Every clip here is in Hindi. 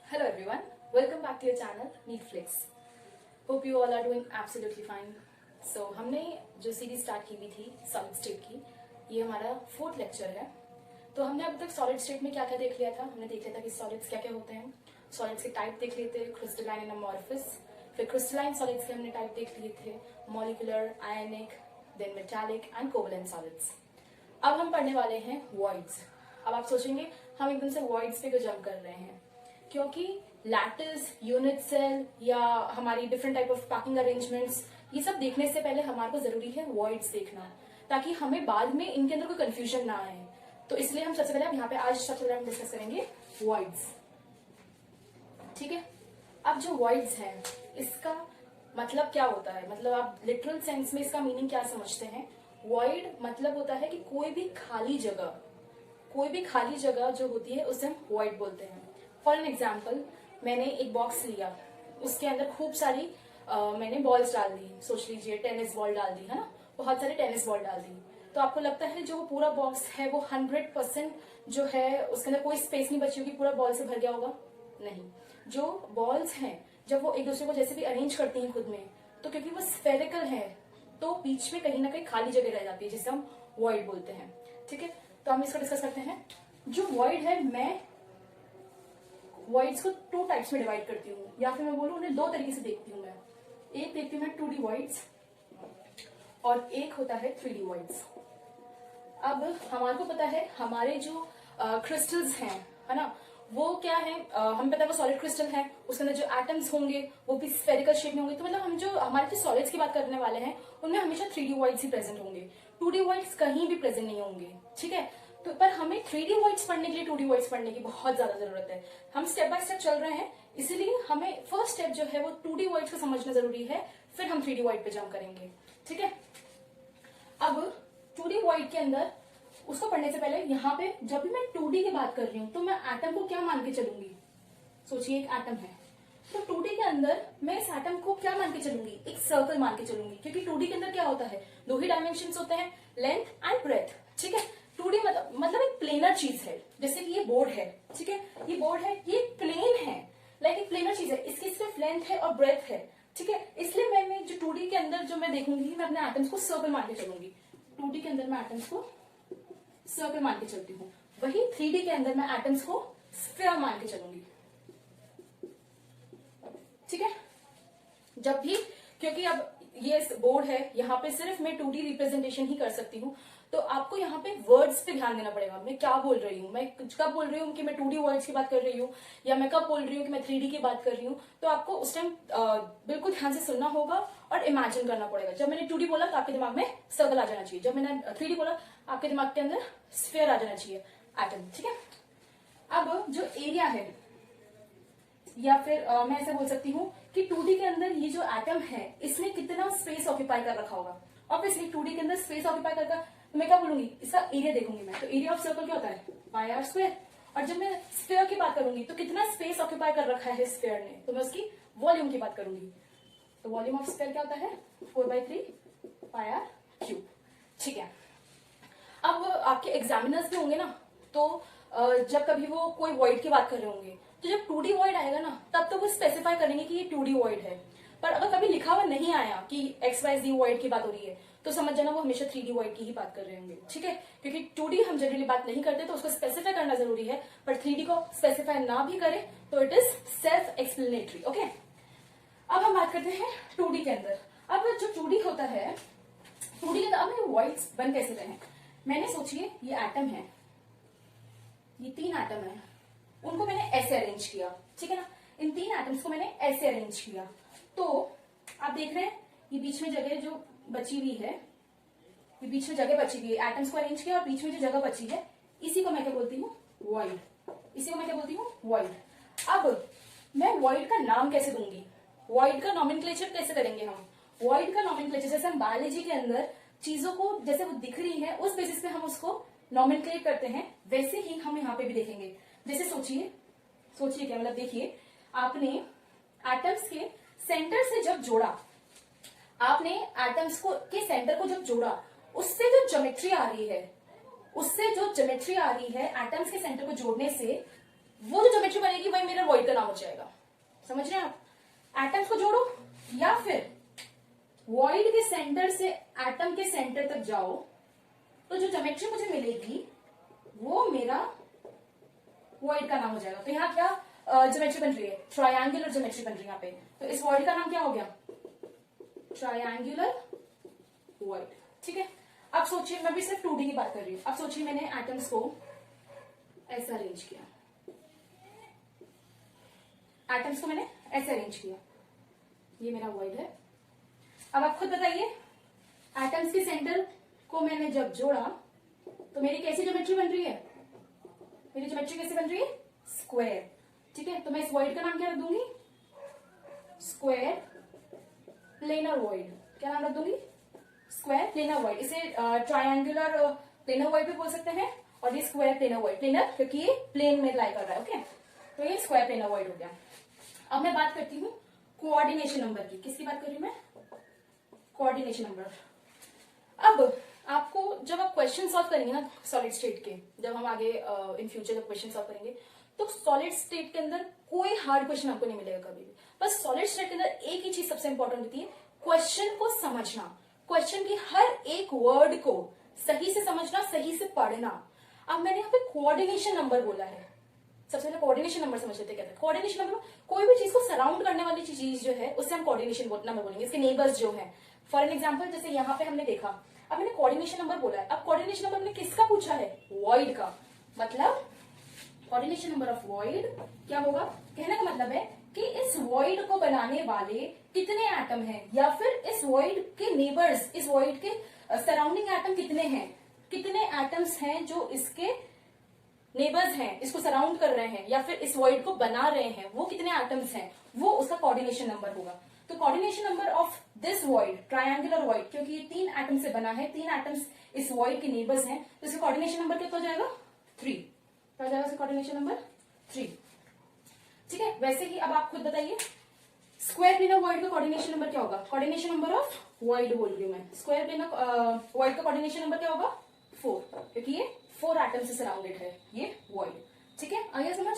Hello everyone, welcome back to your channel Neatflix. Hope you all are doing absolutely fine. So हमने जो सीरीज स्टार्ट की हुई थी सॉलिड स्टेट की, ये हमारा 4th लेक्चर है. तो हमने अब तक सॉलिड स्टेट में क्या क्या देख लिया था. हमने देख लिया था कि सॉलिड्स क्या क्या होते हैं, सॉलिड्स के टाइप देख लिए थे, क्रिस्टलाइन एंड अमॉर्फस. फिर क्रिस्टलाइन सॉलिड्स के हमने टाइप देख लिए थे, molecular, ionic, then metallic and covalent solids. अब हम पढ़ने वाले हैं वॉइड्स. अब आप सोचेंगे हम एकदम से वॉइड्स पे क्यों जंप कर रहे हैं, क्योंकि लैटिस, यूनिट सेल या हमारी different type of packing arrangements, ये सब देखने से पहले हमारे को जरूरी है वॉइड्स देखना, ताकि हमें बाद में इनके अंदर कोई कंफ्यूजन ना आए. तो इसलिए हम सबसे पहले यहाँ पे आज सबसे पहले हम डिस्कस करेंगे वॉइड्स. ठीक है. अब जो वॉइड्स है इसका मतलब क्या होता है, मतलब आप लिटरल सेंस में इसका मीनिंग क्या समझते हैं. वॉइड मतलब होता है कि कोई भी खाली जगह जो होती है उसे हम वॉइड बोलते हैं. फॉर एन एग्जाम्पल, मैंने एक बॉक्स लिया, उसके अंदर खूब सारी मैंने बॉल्स डाल दी. सोच लीजिए टेनिस बॉल डाल दी, है ना, बहुत सारी टेनिस बॉल डाल दी. तो आपको लगता है जो पूरा बॉक्स है वो 100% जो है उसके अंदर कोई स्पेस नहीं बची होगी, पूरा बॉल से भर गया होगा? नहीं. जो बॉल्स हैं जब वो एक दूसरे को जैसे भी अरेंज करती हैं खुद में, तो क्योंकि वो स्फेरिकल है तो बीच में कहीं ना कहीं खाली जगह रह जाती है, जिसे हम वॉइड बोलते हैं. ठीक है. तो हम इसको डिस्कस करते हैं. जो वॉइड है, मैं वॉइड्स को 2 टाइप्स में डिवाइड करती हूँ, या फिर मैं बोलूँ उन्हें 2 तरीके से देखती हूँ. मैं एक देखती हूँ मैं 2D वॉइड्स और एक होता है 3D वॉइड्स. अब हमारे को पता है हमारे जो क्रिस्टल्स हैं, है ना, वो क्या है, हमें पता है वो सॉलिड क्रिस्टल है, उसके अंदर जो एटम्स होंगे वो भी स्फेरिकल शेप में होंगे. तो मतलब हम जो हमारे जो सॉलिड्स की बात करने वाले हैं उनमें हमेशा 3D वॉइड्स ही प्रेजेंट होंगे, 2D वॉइड्स कहीं भी प्रेजेंट नहीं होंगे. ठीक है. तो पर हमें 3D वॉइड्स पढ़ने के लिए 2D वॉइड्स पढ़ने की बहुत ज्यादा जरूरत है. हम स्टेप बाय स्टेप चल रहे हैं, इसीलिए हमें फर्स्ट स्टेप जो है वो 2D वॉइड्स को समझना जरूरी है, फिर हम 3D वॉइड पे जंप करेंगे. ठीक है. अब 2D वॉइड के अंदर उसको पढ़ने से पहले यहाँ पे जब भी मैं 2D की बात कर रही हूँ तो मैं एटम को क्या मान के चलूंगी. सोचिए एक एटम है, तो 2D के अंदर मैं इस एटम को क्या मान के चलूंगी, एक सर्कल मान के चलूंगी, क्योंकि 2D के अंदर क्या होता है, 2 ही डायमेंशन होते हैं, लेंथ एंड ब्रेथ. ठीक है. 2D मतलब एक प्लेनर चीज है, जैसे कि ये बोर्ड है. ठीक है. ये बोर्ड है, ये प्लेन है, लाइक एक प्लेनर चीज है, इसकी सिर्फ लेंथ है और ब्रेथ है. ठीक है. इसलिए मैं जो 2D के अंदर जो मैं देखूंगी, मैं अपने एटम्स को सर्कल मान के चलूंगी. 2D के अंदर मैं एटम्स को सर्कल मान के चलती हूँ, वही 3D के अंदर मैं एटम्स को स्फीयर मान के चलूंगी. ठीक है. जब भी, क्योंकि अब ये बोर्ड है, यहाँ पे सिर्फ मैं 2D रिप्रेजेंटेशन ही कर सकती हूँ, तो आपको यहाँ पे वर्ड्स पे ध्यान देना पड़ेगा. मैं क्या बोल रही हूँ, मैं कब बोल रही हूँ कि मैं 2D वर्ड्स की बात कर रही हूँ, या मैं कब बोल रही हूँ कि मैं 3D की बात कर रही हूँ. तो आपको उस टाइम बिल्कुल ध्यान से सुनना होगा और इमेजिन करना पड़ेगा. जब मैंने 2D बोला तो आपके दिमाग में सर्कल आ जाना चाहिए, जब मैंने 3D बोला आपके दिमाग के अंदर स्फीयर आ जाना चाहिए, एटम. ठीक है. अब जो एरिया है, या फिर मैं ऐसे बोल सकती हूँ कि 2D के अंदर ये जो एटम है इसने कितना स्पेस ऑक्यूपाई कर रखा होगा. ऑब्वियसली 2D के अंदर स्पेस ऑक्यूपाई करके तो मैं क्या बोलूंगी, इसका एरिया देखूंगी मैं. तो एरिया ऑफ सर्कल क्या होता है, पाई आर स्क्वायर. और जब मैं स्फीयर की बात करूंगी तो कितना स्पेस ऑक्यूपाई कर रखा है स्फीयर ने, तो मैं उसकी वॉल्यूम की बात करूंगी. तो वॉल्यूम ऑफ स्फीयर क्या होता है, 4/3 पाई आर क्यूब. ठीक है. अब आपके एग्जामिनर्स भी होंगे ना, तो जब कभी वो कोई वॉइड की बात कर रहे होंगे, तो जब 2D वॉइड आएगा ना तब तो वो स्पेसिफाई करेंगे कि ये 2D वॉइड है. पर अगर कभी लिखा हुआ नहीं आया कि XYZ वॉइड की बात हो रही है, तो समझ जाना वो हमेशा 3D वॉइड की ही बात कर रहे होंगे. ठीक है. क्योंकि 2D हम जनरली बात नहीं करते, तो उसको स्पेसिफाई करना जरूरी है, पर 3D को स्पेसिफाई ना भी करे तो it is self explanatory. Okay. अब हम बात करते हैं 2D के अंदर. अब जो 2D होता है, 2D के अंदर अब वॉइड्स बन कैसे रहे हैं. मैंने सोचिए ये एटम है, ये 3 एटम है, उनको मैंने ऐसे अरेंज किया. ठीक है ना. इन 3 एटम्स को मैंने ऐसे अरेंज किया. तो आप देख रहे हैं ये बीच में जगह जो बची हुई है, ये बीच में जगह बची हुई है, एटम्स को अरेंज किया और बीच में जो जगह बची है, इसी को मैं क्या बोलती हूँ, वॉइड. इसी को मैं क्या बोलती हूँ, वॉइड. अब मैं वॉइड का नाम कैसे दूंगी, वॉइड का नॉमेनक्लेचर कैसे करेंगे हम. वॉइड का नॉमेनक्लेचर जैसे हम बायोलॉजी के अंदर चीजों को जैसे वो दिख रही है उस बेसिस पे हम उसको नॉमेनक्लेट करते हैं, वैसे ही हम यहाँ पे भी देखेंगे. जैसे सोचिए क्या मतलब, देखिए आपने एटम्स के सेंटर से जब जोड़ा, आपने एटम्स को के सेंटर को जब जोड़ा, उससे जो ज्योमेट्री आ रही है, एटम्स के सेंटर को जोड़ने से वो जो ज्योमेट्री बनेगी वही मेरा वॉइड का नाम हो जाएगा. समझ रहे हैं आप? एटम्स को जोड़ो या फिर वॉइड के सेंटर से एटम के सेंटर तक जाओ, तो जो ज्योमेट्री मुझे मिलेगी वो मेरा वॉइड का नाम हो जाएगा। तो यहाँ क्या ज्योमेट्री बन रही है? ट्रायंगुलर ज्योमेट्री बन रही है यहाँ पे। तो इस वॉइड का नाम क्या हो गया? Triangular void. ठीक है, अब सोचिए, मैं भी सिर्फ 2D की बात कर रही हूँ। अब सोचिए मैंने एटम्स को ऐसा अरेंज किया, एटम्स को मैंने ऐसे अरेंज किया, ये मेरा वॉइड है। अब आप खुद बताइए, एटम्स के सेंटर को मैंने जब जोड़ा तो मेरी कैसी ज्योमेट्री बन रही है? मेरी ज्योमेट्री कैसे बन रही है? स्क्वायर। ठीक है, तो मैं इस वॉइड का नाम क्या रख दूंगी? Square planar void. क्या नाम रख दूंगी? Square planar void. इसे ट्रायंगुलर प्लेनर वॉइड भी बोल सकते हैं, और ये स्क्वायर प्लेनर वॉइड। प्लेनर क्योंकि ये प्लेन में लाई कर रहा है। ओके, तो ये स्क्वायर प्लेनर वॉइड हो गया। अब मैं बात करती हूँ कोऑर्डिनेशन नंबर की। किसकी बात कर रही हूँ मैं? Coordination number. अब आपको जब आप क्वेश्चन सॉल्व करेंगे ना सॉलिड स्टेट के, जब हम आगे इन फ्यूचर जब क्वेश्चन सॉल्व करेंगे, तो सॉलिड स्टेट के अंदर कोई हार्ड क्वेश्चन आपको नहीं मिलेगा कभी भी। बस सॉलिड स्टेट के अंदर एक ही चीज सबसे इंपॉर्टेंट होती है, क्वेश्चन को समझना, क्वेश्चन की हर एक वर्ड को सही से समझना, सही से पढ़ना। अब मैंने यहाँ पे कोऑर्डिनेशन नंबर बोला है, सबसे पहले कोऑर्डिनेशन नंबर समझ लेते हैं। कोऑर्डिनेशन नंबर, कोई भी चीज को सराउंड करने वाली चीज जो है उससे हम कोऑर्डिनेशन नंबर बोलेंगे। इसके नेबर्स जो है, फॉर एन एग्जाम्पल जैसे यहाँ पे हमने देखा, अब मैंने कोऑर्डिनेशन नंबर बोला है। अब कोऑर्डिनेशन नंबर मैंने किसका पूछा है? वॉइड का। मतलब कोऑर्डिनेशन नंबर ऑफ वॉइड क्या होगा? कहने का मतलब है कि इस वॉइड को बनाने वाले कितने एटम हैं, या फिर इस वॉइड के नेबर्स, इस वॉइड के सराउंडिंग एटम कितने हैं, कितने एटम्स हैं जो इसके नेबर्स हैं, इसको सराउंड कर रहे हैं, या फिर इस वॉइड को बना रहे हैं, वो कितने एटम्स हैं, वो उसका कोऑर्डिनेशन नंबर होगा। तो coordination number of this void, triangular void, क्योंकि ये 3 एटम से बना है, 3 एटम्स इस वॉइड के नेबर्स हैं, तो इसका कोऑर्डिनेशन नंबर क्या हो जाएगा? 3। क्या हो जाएगा इसका कोऑर्डिनेशन नंबर? 3। ठीक है, वैसे ही अब आप खुद बताइए, स्क्वायर प्लेनर वॉइड का कोऑर्डिनेशन नंबर क्या होगा? कोऑर्डिनेशन नंबर ऑफ वॉइड बोल रही हूं मैं। स्क्वायर प्लेनर वॉइड का कोऑर्डिनेशन नंबर क्या होगा? 4, क्योंकि ये 4 एटम से सराउंडेड है ये वॉइड। ठीक है, आइए समझ।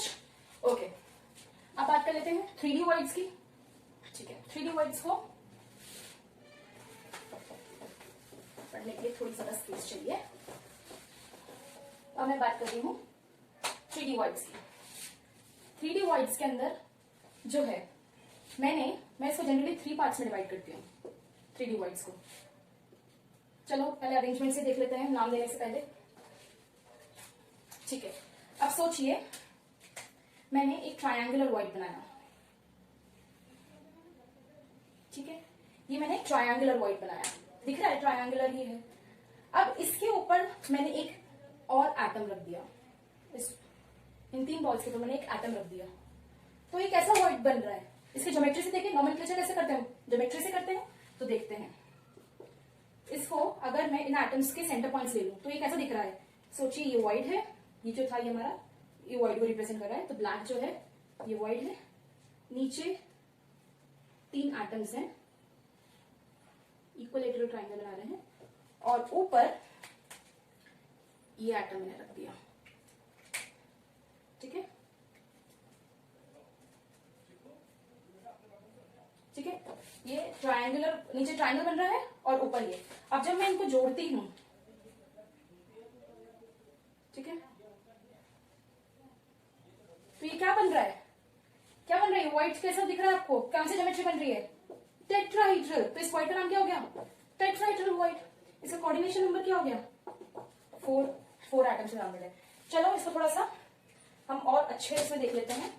ओके, अब बात कर लेते हैं 3D वॉइड्स की। ठीक है, 3D वॉइड्स को पढ़ने के लिए थोड़ी सा स्पेस चाहिए। अब मैं बात कर रही हूँ 3D वॉइड्स की। 3D वॉइड्स के अंदर जो है, मैं इसको जनरली 3 पार्ट्स में डिवाइड करती हूँ 3D वॉइड्स को। चलो पहले अरेंजमेंट से देख लेते हैं, नाम देने से पहले। ठीक है, अब सोचिए मैंने एक ट्रायंगुलर वॉइड बनाया। ठीक है, ये मैंने ट्रायंगुलर वॉइड बनाया, दिख रहा है ट्रायंगुलर ही है। अब इसके ऊपर मैंने एक और एटम रख दिया, इन 3 बॉल्स के ऊपर मैंने एक एटम रख दिया। तो ये कैसा वॉइड बन रहा है? इसकी ज्योमेट्री से देखें, नॉमेनक्लेचर कैसे करते हैं? ज्योमेट्री से करते हैं। तो देखते हैं इसको, अगर मैं इन एटम्स के सेंटर पॉइंट्स ले लूं तो ये कैसा दिख रहा है? सोचिए ये वॉइड है, ये जो था ये हमारा, ये वॉइड को रिप्रेजेंट कर रहा है। तो ब्लैक जो है ये वॉइड है, नीचे 3 एटम्स हैं, इक्विलैटरल ट्रायंगल बना रहे हैं, और ऊपर ये एटम मैंने रख दिया। ठीक है, ठीक है, ये ट्रायंगुलर, नीचे ट्रायंगल बन रहा है और ऊपर ये। अब जब मैं इनको जोड़ती हूं, ठीक है, तो ये क्या बन रहा है? क्या बन रहा है? व्हाइट कैसा दिख रहा है आपको? कौन सी ज्योमेट्री बन रही है? टेट्राहेड्रल। तो इस व्हाइट का नाम क्या हो गया? Tetrahedral white. इसका कोऑर्डिनेशन नंबर क्या हो गया? 4 एटम से सराउंडेड है। चलो इसको थोड़ा सा हम और अच्छे इसमें देख लेते हैं।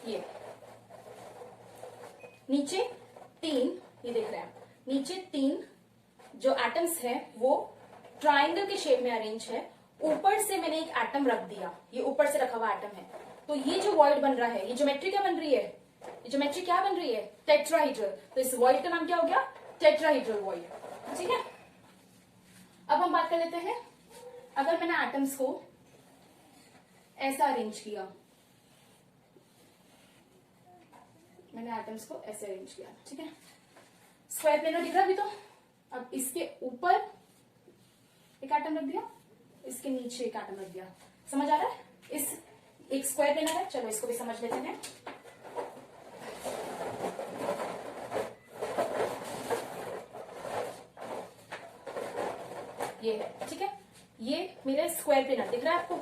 ये नीचे 3, ये देख रहे हैं, नीचे 3 जो एटम्स है वो ट्राइंगल के शेप में अरेंज है। ऊपर से मैंने एक एटम रख दिया, ये ऊपर से रखा हुआ एटम है। तो ये जो वॉइड बन रहा है, ये ज्योमेट्री क्या बन रही है? ये ज्योमेट्री क्या बन रही है? टेट्राहेड्रल। तो इस वॉइड का नाम क्या हो गया? Tetrahedral void. ठीक है, अब हम बात कर लेते हैं, अगर मैंने एटम्स को ऐसा अरेंज किया, मैंने एटम्स को ऐसे अरेंज किया, ठीक है, स्क्वायर प्लेनर दिख रहा अभी। तो अब इसके ऊपर एक एटम रख दिया, इसके नीचे एक एटम रख दिया। समझ आ रहा है? इस एक स्क्वायर प्लेनर है, चलो इसको भी समझ लेते हैं। ये है, ठीक है। ये मेरे स्क्वायर प्लेनर दिख रहा है आपको,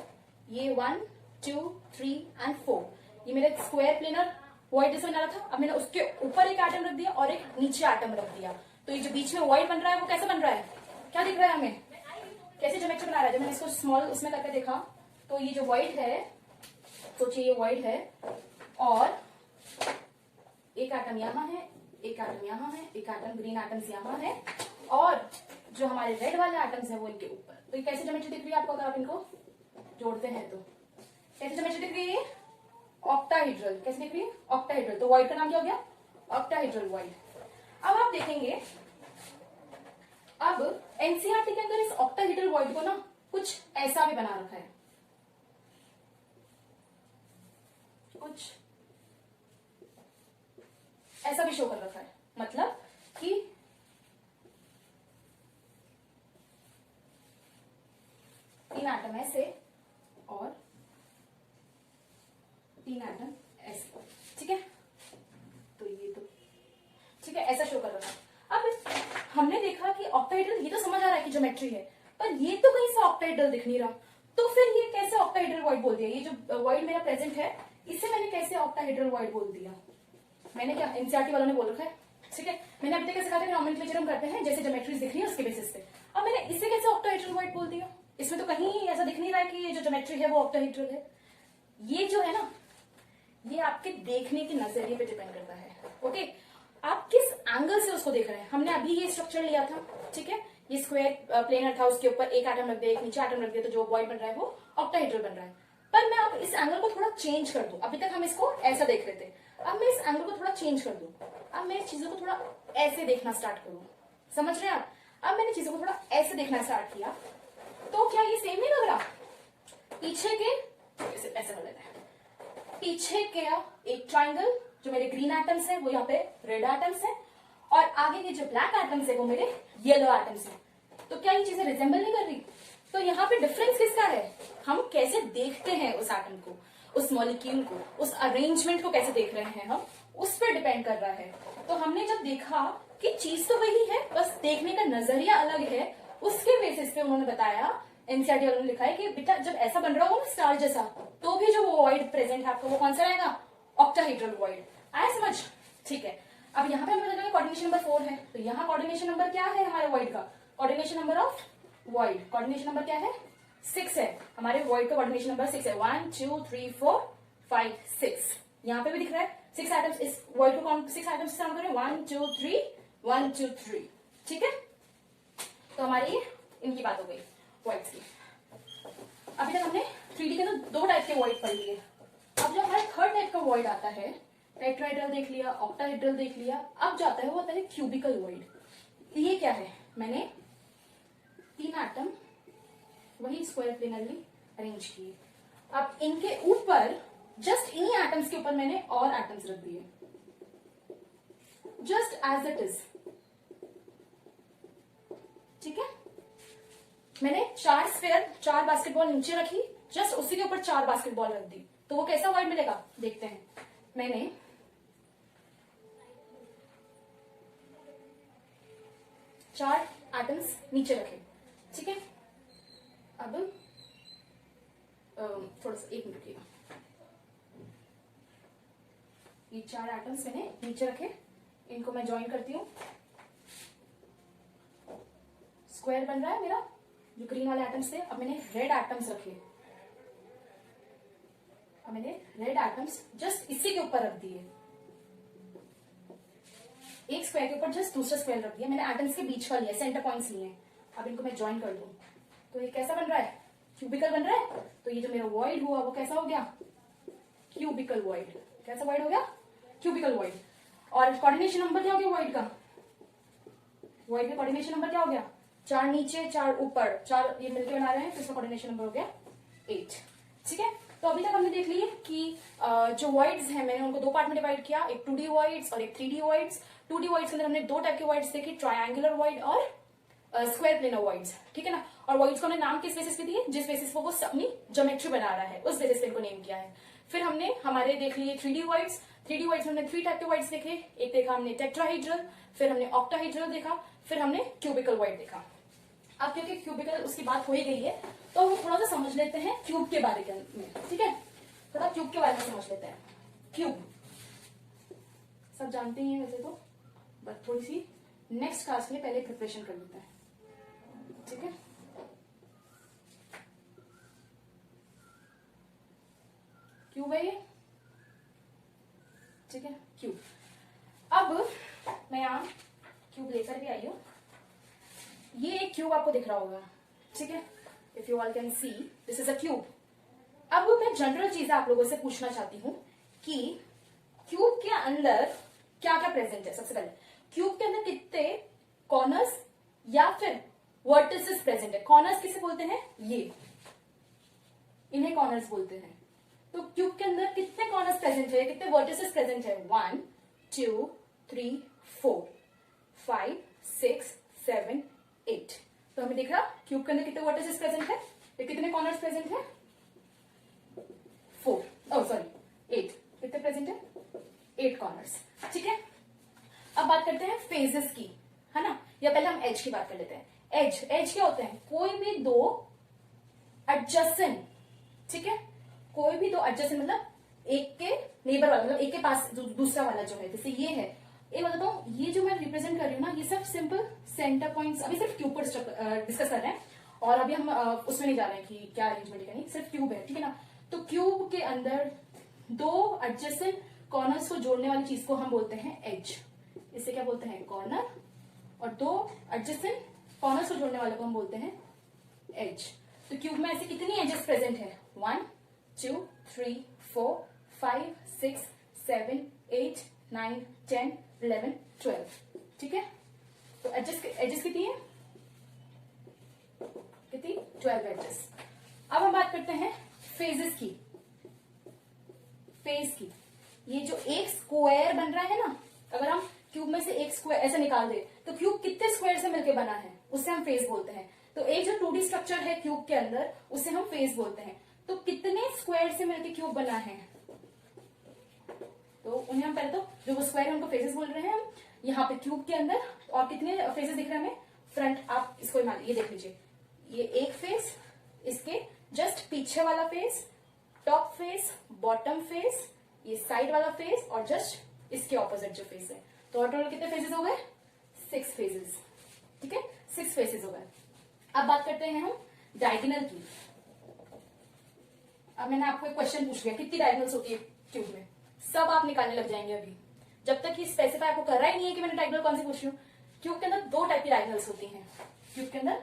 ये 1 2 3 एंड 4, ये मेरा स्क्वायर प्लेनर वॉइड जैसे बना रहा था। अब मैंने उसके ऊपर एक एटम रख दिया और एक नीचे एटम रख दिया, तो ये जो बीच में वॉइड बन रहा है वो कैसे बन रहा है, क्या दिख रहा है हमें, कैसे ज्योमेट्री बना रहा है। जब मैंने इसको स्मॉल उसमें करके देखा तो ये जो वॉइड है, सोचिए ये वॉइड है और एक एटम यहाँ है, एक एटम यहाँ है, एक एटम ग्रीन एटम्स यहाँ है और जो हमारे रेड वाले एटम्स है वो इनके ऊपर। तो ये कैसे ज्योमेट्री दिख रही है आपको अगर आप इनको जोड़ते हैं तो, कैसे ज्योमेट्री दिख रही है, ऑक्टाहेड्रल। कैसे दिख रही है, ऑक्टाहेड्रल। तो वॉइड का नाम क्या हो गया, ऑक्टाहेड्रल वॉइड। अब आप देखेंगे, अब एनसीईआरटी के अंदर इस ऑक्टाहेड्रल वॉइड को ना कुछ ऐसा भी बना रखा है, कुछ ऐसा भी शो कर रखा है, मतलब कि तीन एटम ऐसे और तीन एटम ऐसे, ठीक है। तो ये तो ठीक है, ऐसा शो कर रखा है। अब हमने देखा कि ऑक्टाहेड्रल, ये तो समझ आ रहा है कि ज्योमेट्री है, पर ये तो कहीं से ऑक्टाहेड्रल दिख नहीं रहा, तो फिर ये कैसे ऑक्टाहेड्रल वॉइड बोल दिया। ये जो वॉइड मेरा प्रेजेंट है इसे मैंने कैसे ऑक्टाहेड्रल वॉइड बोल दिया, मैंने क्या, एनसीईआरटी वालों ने बोल रखा है, ठीक है। मैंने अभी तक कैसे कहा था कि नॉमेनक्लेचर हम करते हैं जैसे ज्योमेट्रीज दिख रही है उसके बेसिस पे। अब मैंने इसे कैसे ऑक्टाहेड्रल वॉइड बोल दिया, इसमें तो कहीं ऐसा दिख नहीं रहा है कि ये जो ज्योमेट्री है वो ऑक्टाहेड्रल है। ये जो है ना, ये आपके देखने के नजरिए पे डिपेंड करता है, ओके। आप किस एंगल से उसको देख रहे हैं। हमने अभी ये स्ट्रक्चर लिया था, ठीक है, ये स्क्वायर प्लेनर था, उसके ऊपर एक एटम रख दिया, एक नीचे एटम रख दिया, तो जो वॉइड बन रहा है वो ऑक्टाहेड्रल बन रहा है। पर मैं अब इस एंगल को थोड़ा चेंज कर दूं, अभी तक हम इसको ऐसा देख रहे थे, अब मैं इस एंगल को थोड़ा चेंज कर दूं, अब मैं इस चीजों को थोड़ा ऐसे देखना स्टार्ट करूं, समझ रहे हैं आप। अब मैंने चीजों को थोड़ा ऐसे देखना स्टार्ट किया, तो क्या ये सेम नहीं लग रहा, पीछे के ऐसे हो लेते हैं, पीछे के एक ट्राइंगल, जो मेरे ग्रीन एटम्स है वो यहाँ पे रेड एटम्स है और आगे के जो ब्लैक एटम्स है वो मेरे येलो एटम्स है। तो क्या ये चीजें रिजेंबल नहीं कर रही, तो यहाँ पे डिफरेंस किसका है, हम कैसे देखते हैं उस एटम को, उस मॉलिक्यूल को, उस अरेंजमेंट को कैसे देख रहे हैं हम, उस पर डिपेंड कर रहा है। तो हमने जब देखा कि चीज तो वही है, बस देखने का नजरिया अलग है, उसके बेसिस पे उन्होंने बताया, एनसीईआरटी वालों ने लिखा है कि बेटा जब ऐसा बन रहा हो ना स्टार जैसा, तो भी जो वॉइड प्रेजेंट है आपका वो कौन सा रहेगा, ऑक्टाहेड्रल वॉइड। आया समझ, ठीक है। अब यहाँ पे हमें बताया कोऑर्डिनेशन नंबर 4 है, तो यहाँ कोऑर्डिनेशन नंबर क्या है हमारे वॉइड का, coordination number of void, coordination number क्या है, 6 है। हमारे वॉइड का कोऑर्डिनेशन नंबर 6 है, 1 2 3 4 5 6। यहाँ पे भी दिख रहा है 6 आइटम्स, इस वॉइड को 6 आइटम्स से काउंट करें, 1 2 3 1 2 3, ठीक है। तो हमारी इनकी बात हो गई वॉइड्स की। अभी तक हमने 3D के अंदर 2 टाइप के वॉइड पढ़ लिए। अब जो हमारा थर्ड टाइप का वॉइड आता है, टेट्राहेड्रल देख लिया, ऑक्टाहेड्रल देख लिया, अब जाता है वो आता है क्यूबिकल वॉइड। ये क्या है, मैंने 3 एटम वही स्क्वायर प्लेनरली अरेंज किए, अब इनके ऊपर जस्ट इन्हीं एटम्स के ऊपर मैंने और एटम्स रख दिए, जस्ट एज इट इज, ठीक है। मैंने 4 स्फीयर, 4 बास्केटबॉल नीचे रखी, जस्ट उसी के ऊपर 4 बास्केटबॉल रख दी, तो वो कैसा वॉइड मिलेगा देखते हैं। मैंने 4 एटम्स नीचे रखे, ठीक है। अब थोड़ा सा 1 मिनट रुकिएगा, ये 4 एटम्स मैंने नीचे रखे, इनको मैं ज्वाइन करती हूँ, स्क्वायर बन रहा है मेरा, जो ग्रीन वाले एटम्स थे। अब मैंने रेड एटम्स रखे, अब मैंने रेड एटम्स जस्ट इसी के ऊपर रख दिए, एक स्क्वायर के ऊपर जस्ट दूसरा स्क्वायर रख दिया, मैंने एटम्स के बीच का लिया, सेंटर पॉइंट्स लिए। अब इनको मैं ज्वाइन कर दूं, तो ये कैसा बन रहा है, क्यूबिकल बन रहा है। तो ये जो मेरा वॉइड हुआ वो कैसा हो गया, क्यूबिकल वॉइड। कैसा वॉइड हो गया, क्यूबिकल वॉइड। और कोऑर्डिनेशन नंबर क्या हो गया वॉइड का, वॉइड का कोऑर्डिनेशन नंबर क्या हो गया, 4 नीचे 4 ऊपर, 4 ये मिलकर बना रहे हैं, तो इसका कोऑर्डिनेशन नंबर हो गया 8, ठीक है। तो अभी तक हमने देख लिए कि जो वॉइड्स हैं मैंने उनको 2 पार्ट में डिवाइड किया, एक 2D वॉइड्स और एक 3D वॉइड्स। 2D वॉइड्स के अंदर हमने 2 टाइप के वॉइड्स देखे, ट्रायंगुलर वॉइड और स्क्वायर प्लेनर वॉइड्स, ठीक है ना। और वॉइड्स को हमने नाम किस बेसिस पे दिए, जिस बेसिस पे वो अपनी ज्योमेट्री बना रहा है उस बेसिस पे इनको नेम किया है। फिर हमने हमारे देख लिए 3D वॉइड्स। 3D वॉइड्स में हमने 3 टाइप के वॉइड्स देखे, एक देखा हमने टेट्राहेड्रल, फिर हमने ऑक्टाहेड्रल देखा, फिर हमने क्यूबिकल वॉइड देखा। अब क्योंकि क्यूबिकल उसकी बात हो ही गई है तो हम थोड़ा सा समझ लेते हैं क्यूब के बारे में, ठीक है। थोड़ा क्यूब के बारे में समझ लेते हैं। क्यूब सब जानते ही हैं वैसे तो, बट थोड़ी सी नेक्स्ट क्लास में पहले प्रिपरेशन कर लेते हैं, ठीक है। क्यूब है ये, ठीक है, क्यूब। अब मैं यहां क्यूब लेकर भी आई हूं। ये एक क्यूब आपको दिख रहा होगा, ठीक है। If you all can see this is a cube. अब मैं जनरल चीजें आप लोगों से पूछना चाहती हूं कि क्यूब के अंदर क्या क्या प्रेजेंट है। सबसे पहले क्यूब के अंदर कितने कॉर्नर्स या फिर वर्टिसेस प्रेजेंट है। कॉर्नर्स किसे बोलते हैं, ये इन्हें कॉर्नर्स बोलते हैं। तो क्यूब के अंदर कितने कॉर्नर्स प्रेजेंट है, कितने वर्टिसेस प्रेजेंट है। 1 2 3 4 5 6 7 8। तो हमें दिख रहा क्यूब के अंदर कितने वर्टिसेस प्रेजेंट है, कितने कॉर्नर्स प्रेजेंट है। 4, सॉरी 8। कितने प्रेजेंट है, 8 कॉर्नर्स, ठीक है। अब बात करते हैं फेजेस की, है ना। या पहले हम एज की बात कर लेते हैं। एज क्या होते हैं, कोई भी दो एडजेसेंट, ठीक है, कोई भी दो एडजेसेंट मतलब एक के नेबर वाला, मतलब एक के पास दूसरा वाला जो है, जैसे ये है। एक बताता हूँ, ये जो मैं रिप्रेजेंट कर रही हूँ ना, ये सब सिंपल सेंटर पॉइंट्स, अभी सिर्फ क्यूब पर डिस्कस कर रहे हैं और अभी हम उसमें नहीं जा रहे हैं कि क्या अरेंजमेंट है, नहीं, सिर्फ क्यूब है, ठीक है ना। तो क्यूब के अंदर दो एडजेसेंट कॉर्नर्स को जोड़ने वाली चीज को हम बोलते हैं एज। इसे क्या बोलते हैं, कॉर्नर। और दो एडजेसेंट कॉर्नर्स को जोड़ने वाले को हम बोलते हैं एज। तो क्यूब में ऐसे कितनी एजेस प्रेजेंट है, 1 2 3 4 5 6 7 8 9 10 11 12, ठीक है। तो एजेस कितनी है, कितनी, 12 एजेस। अब हम बात करते हैं फेजेस की। फेज की, ये जो एक स्क्वायर बन रहा है ना, अगर हम क्यूब में से एक स्क्वायर ऐसे निकाल दे तो क्यूब कितने स्क्वायर से मिलकर बना है, उससे हम फेज बोलते हैं। तो एक जो 2D स्ट्रक्चर है क्यूब के अंदर, उसे हम फेज बोलते हैं। तो कितने स्क्वायर से मिलकर क्यूब बना है, तो उन्हें हम पहले तो जो वो स्क्वायर है उनको फेजेस बोल रहे हैं हम यहाँ पे क्यूब के अंदर। और कितने फेजेस दिख रहे हैं हमें, फ्रंट, आप इसको मान ये देख लीजिए, ये एक फेस, इसके जस्ट पीछे वाला face, top face, bottom face, ये साइड वाला फेस और जस्ट इसके ऑपोजिट जो फेस है। तो टोटल कितने फेसेस हो गए, 6 फेसेस, ठीक है, 6 फेसेस हो गए। अब बात करते हैं हम डायगोनल की। अब मैंने आपको एक क्वेश्चन पूछ लिया, कितनी डायगोनल्स होती है क्यूब में, सब आप निकालने लग जाएंगे अभी, जब तक कि स्पेसिफाई आपको कर रहा ही नहीं है कि मैंने डायगोनल कौन सी पूछ रही हूँ। क्यूब के अंदर 2 टाइप की डायगोनल्स होती हैं। क्यूब के अंदर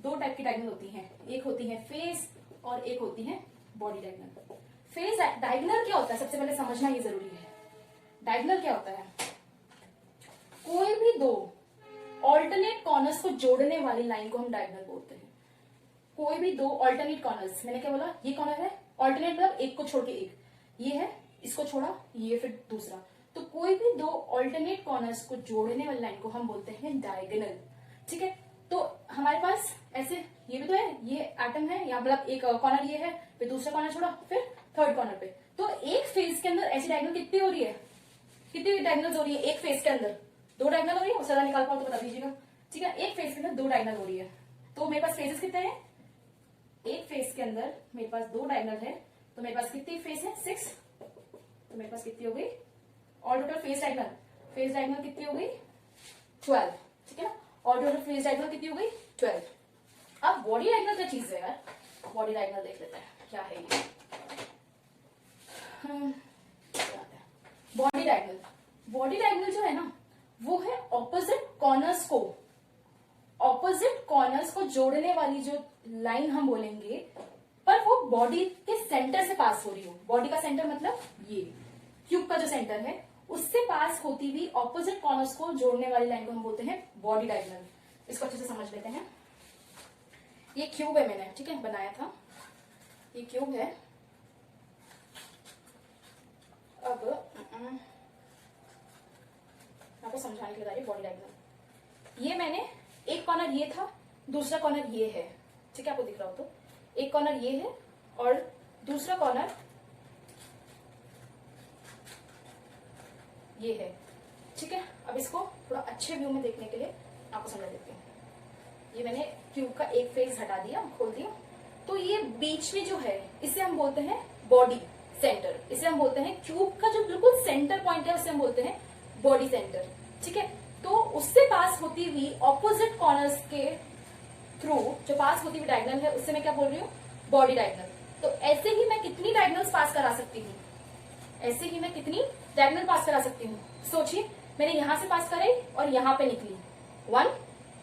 2 टाइप की डायगोनल होती हैं, एक होती है फेस और एक होती है बॉडी डायगोनल। फेस डायगोनल क्या होता है, सबसे पहले समझना ये जरूरी है। डायगोनल क्या होता है, कोई भी दो ऑल्टरनेट कॉर्नर्स को जोड़ने वाली लाइन को हम डायगोनल बोलते हैं। कोई भी दो ऑल्टरनेट कॉर्नर्स, मैंने क्या बोला, ये कॉर्नर है, ऑल्टरनेट मतलब एक को छोड़ के एक, ये है, इसको छोड़ा, ये फिर दूसरा। तो कोई भी दो ऑल्टरनेट कॉर्नर्स को जोड़ने वाली लाइन को हम बोलते हैं डायगोनल, ठीक है। तो हमारे पास ऐसे ये भी तो है, ये एटम है, यहाँ मतलब एक कॉर्नर ये है, फिर दूसरा कॉर्नर छोड़ा, फिर थर्ड कॉर्नर पे। तो एक फेज के अंदर ऐसी डायगोनल कितनी हो रही है, कितनी डायगोनल्स हो रही है एक फेज के अंदर, 2 डायगोनल हो रही है। सदा निकाल पाओ तो बता दीजिएगा, ठीक है। एक फेज के अंदर 2 डायगोनल हो रही है। तो मेरे पास फेजेस कितने हैं, एक फेज के अंदर मेरे पास 2 डायगोनल है, तो मेरे पास कितनी फेज है, 6। तो मेरे पास कितनी हो गई ऑल टोटल फेज डायगोनल कितनी हो गई, 12, ठीक है ना। और टोटल फेज डायगोनल कितनी हो गई, 12। अब बॉडी डायगोनल क्या चीज है यार, बॉडी डायगोनल देख लेते हैं क्या है ये। बॉडी डायगोनल जो है ना, वो है ऑपोजिट कॉर्नर्स को जोड़ने वाली जो लाइन हम बोलेंगे, पर वो बॉडी के सेंटर से पास हो रही हो। बॉडी का सेंटर मतलब ये क्यूब का जो सेंटर है उससे पास होती हुई ऑपोजिट कॉर्नर्स को जोड़ने वाली लाइन को हम बोलते हैं बॉडी डायगोनल। इसको अच्छे से समझ लेते हैं। ये क्यूब है, मैंने ठीक है बनाया था, ये क्यूब है। अब आपको समझाने के लिए बता रही बॉडी डायगोनल। ये मैंने एक कॉर्नर ये था, दूसरा कॉर्नर ये है, ठीक है, आपको दिख रहा हो तो एक कॉर्नर ये है और दूसरा कॉर्नर ये है, ठीक है। अब इसको थोड़ा अच्छे व्यू में देखने के लिए आपको समझा देती हूँ। ये मैंने क्यूब का एक फेस हटा दिया, खोल दिया। तो ये बीच में जो है इसे हम बोलते हैं बॉडी सेंटर, इसे हम बोलते हैं क्यूब का जो बिल्कुल सेंटर पॉइंट है उसे हम बोलते हैं बॉडी सेंटर। ठीक है, तो उससे पास होती हुई ऑपोजिट कॉर्नर्स के थ्रू जो पास होती हुई डायगोनल है उससे मैं क्या बोल रही हूँ, बॉडी डायगोनल। तो ऐसे ही मैं कितनी डायगोनल्स पास करा सकती हूँ, ऐसे ही मैं कितनी डायगोनल पास करा सकती हूँ। सोचिए, मैंने यहां से पास कराई और यहां पे निकली 1,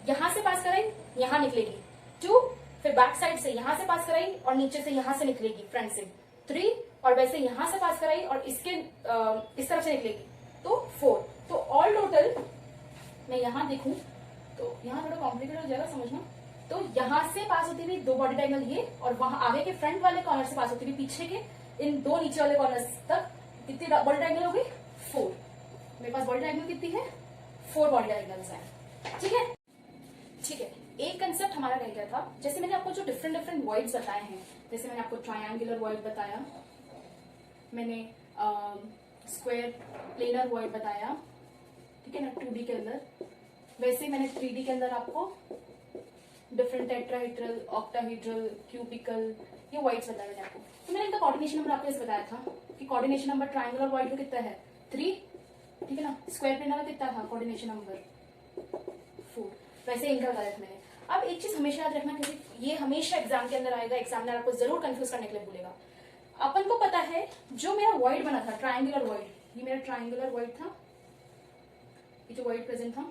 यहां से पास कराई यहां निकलेगी 2, फिर बैक साइड से यहां से पास कराई और नीचे से यहां से निकलेगी फ्रंट से 3, और वैसे यहां से पास कराई और इसके इस तरफ से निकलेगी तो 4। तो ऑल टोटल मैं यहां देखूं तो यहां थोड़ा कॉम्प्लिकेटेड हो जाएगा समझना। तो यहां से पास होती हुई 2 बॉडी डायगोनल ये, और वहां आगे के फ्रंट वाले कॉर्नर से पास होती हुई पीछे के इन 2 नीचे वाले कॉर्नर तक कितनी बॉडी डायगोनल हो गई, 4। मेरे पास बॉडी डायगोनल कितनी है, 4 बॉडी डायगोनल्स है। ठीक है, ठीक है। एक कंसेप्ट हमारा रह गया था, जैसे मैंने आपको जो डिफरेंट डिफरेंट वॉइड्स बताए हैं, जैसे मैंने आपको ट्रायंगुलर वॉइड बताया, मैंने स्क्वायर प्लेनर वॉइड बताया, ठीक है ना 2D के अंदर। वैसे मैंने 3D के अंदर आपको डिफरेंट टेट्राहेड्रल, ऑक्टाहेड्रल, क्यूबिकल ये वॉइड्स बताया मैंने आपको। तो मैंने इनका कोऑर्डिनेशन नंबर आपको बताया था कि कोऑर्डिनेशन नंबर ट्रायंगुलर वॉइड का कितना है 3, ठीक है ना। स्क्वायर प्लेनर का कितना था कोऑर्डिनेशन नंबर 4। वैसे इनका बताया था मैंने। अब एक चीज हमेशा याद रखना, क्योंकि ये हमेशा एग्जाम के अंदर आएगा, एग्जामिनर आपको जरूर कंफ्यूज करने के लिए बोलेगा। अपन को पता है जो मेरा वॉइड बना था ट्रायंगुलर वॉइड, ये मेरा ट्रायंगुलर वॉइड था, ये जो वॉइड प्रेजेंट था,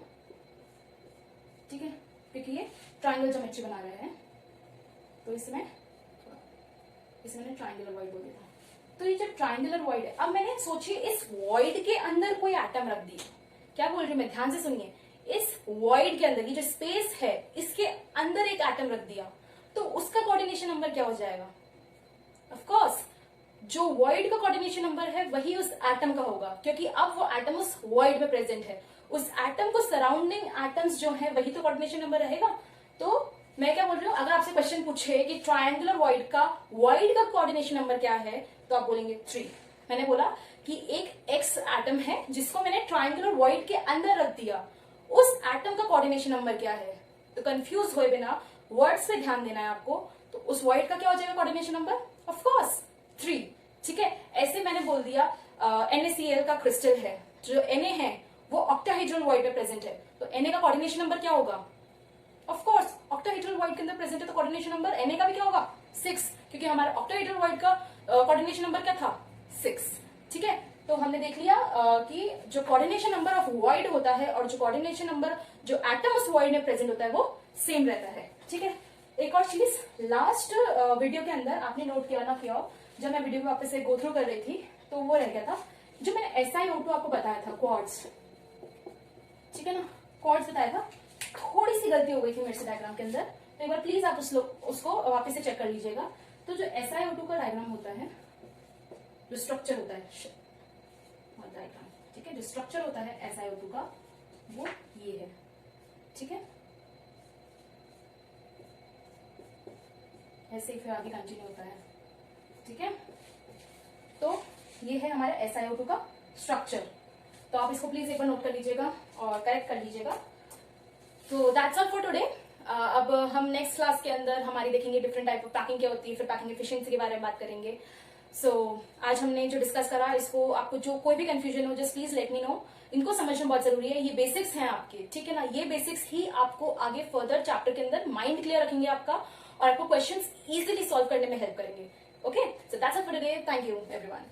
ठीक है, क्योंकि ये ट्रायंगल ज्योमेट्री बना रहे हैं तो इसमें मैंने ट्रायंगुलर वॉइड बोल दिया था। तो ये जो ट्रायंगुलर वॉइड है, अब मैंने सोचिए इस वॉइड के अंदर कोई एटम रख दिया, क्या बोल रही हूँ मैं, ध्यान से सुनिए। इस वॉइड के अंदर ये जो स्पेस है इसके अंदर एक एटम रख दिया तो उसका कोऑर्डिनेशन नंबर क्या हो जाएगा, ऑफ कोर्स जो वॉइड का कोऑर्डिनेशन नंबर है वही उस एटम का होगा, क्योंकि अब वो एटम उस वॉइड में प्रेजेंट है। उस एटम को सराउंडिंग एटम्स जो है वही तो कोऑर्डिनेशन नंबर रहेगा। तो मैं क्या बोल रही हूँ, अगर आपसे क्वेश्चन पूछे कि ट्रायंगुलर वॉइड का कोऑर्डिनेशन नंबर क्या है तो आप बोलेंगे 3। मैंने बोला कि एक एक्स एटम है जिसको मैंने ट्रायंगुलर वॉइड के अंदर रख दिया, उस एटम का कोऑर्डिनेशन नंबर क्या है। तो कंफ्यूज हुए बिना वर्ड्स पे ध्यान देना है आपको। तो उस वॉइड का क्या हो जाएगा कोऑर्डिनेशन नंबर, ऑफ कोर्स 3। ठीक है, ऐसे मैंने बोल दिया NaCl का क्रिस्टल है, जो Na है वो ऑक्टाहेड्रल वॉइड में प्रेजेंट है, तो Na का कोऑर्डिनेशन नंबर क्या होगा, ऑफ कोर्स ऑक्टाहेड्रल वॉइड के अंदर प्रेजेंट है तो कोऑर्डिनेशन नंबर Na का भी क्या होगा 6, क्योंकि हमारा ऑक्टाहेड्रल वॉइड का कोऑर्डिनेशन नंबर क्या था 6। ठीक है, तो हमने देख लिया कि जो कोऑर्डिनेशन नंबर ऑफ वॉइड होता है और जो कोऑर्डिनेशन नंबर जो एटम उस वॉइड में प्रेजेंट होता है वो सेम रहता है। ठीक है, एक और चीज लास्ट वीडियो के अंदर आपने नोट किया ना किया, जब मैं वीडियो को वापस से गो थ्रू कर रही थी तो वो रह गया था जो मैंने SiO2 आपको बताया था क्वार्ट्स, ठीक है ना, क्वार्ट्स बताया था। थोड़ी सी गलती हो गई थी मेरे से डायग्राम के अंदर, तो एक बार प्लीज आप उसको वापस से चेक कर लीजिएगा। तो जो SiO2 का डायग्राम होता है, जो स्ट्रक्चर होता है डायग्राम, ठीक है, जो स्ट्रक्चर होता है SiO2 का वो ये है। ठीक है, ऐसे ही फिर आगे कंटिन्यू होता है। ठीक है, तो ये है हमारे SiO2 का स्ट्रक्चर। तो आप इसको प्लीज एक बार नोट कर लीजिएगा और करेक्ट कर लीजिएगा। तो दैट्स ऑल फॉर टुडे। अब हम नेक्स्ट क्लास के अंदर हमारी देखेंगे डिफरेंट टाइप ऑफ पैकिंग क्या होती है, फिर पैकिंग एफिशिएंसी के बारे में बात करेंगे। आज हमने जो डिस्कस करा, इसको आपको जो कोई भी कंफ्यूजन हो just please let me know. इनको समझना बहुत जरूरी है, ये बेसिक्स हैं आपके, ठीक है ना। ये बेसिक्स ही आपको आगे फर्दर चैप्टर के अंदर माइंड क्लियर रखेंगे आपका और आपको क्वेश्चंस इजीली सॉल्व करने में हेल्प करेंगे। Okay, so that's all for today. Thank you everyone.